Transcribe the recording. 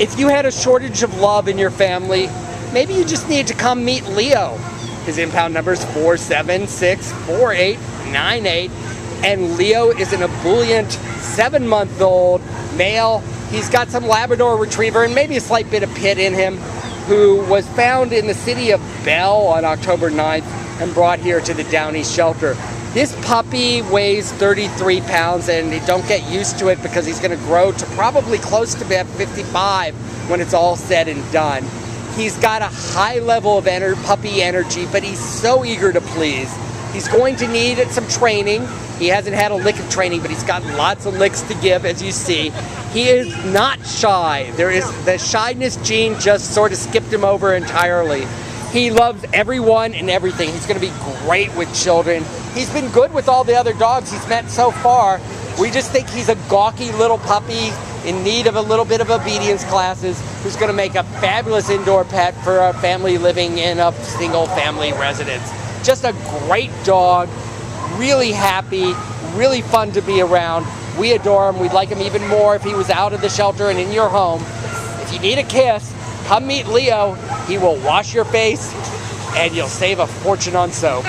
If you had a shortage of love in your family, maybe you just need to come meet Leo. His impound number is 4764898, and Leo is an ebullient 7-month-old male. He's got some Labrador Retriever and maybe a slight bit of pit in him, who was found in the city of Bell on October 9th and brought here to the Downey shelter. This puppy weighs 33 pounds, and don't get used to it because he's going to grow to probably close to about 55 when it's all said and done. He's got a high level of puppy energy, but he's so eager to please. He's going to need some training. He hasn't had a lick of training, but he's got lots of licks to give, as you see. He is not shy. The shyness gene just sort of skipped him over entirely. He loves everyone and everything. He's going to be great with children. He's been good with all the other dogs he's met so far. We just think he's a gawky little puppy in need of a little bit of obedience classes, who's going to make a fabulous indoor pet for a family living in a single family residence. Just a great dog, really happy, really fun to be around. We adore him. We'd like him even more if he was out of the shelter and in your home. If you need a kiss, come meet Leo. He will wash your face and you'll save a fortune on soap.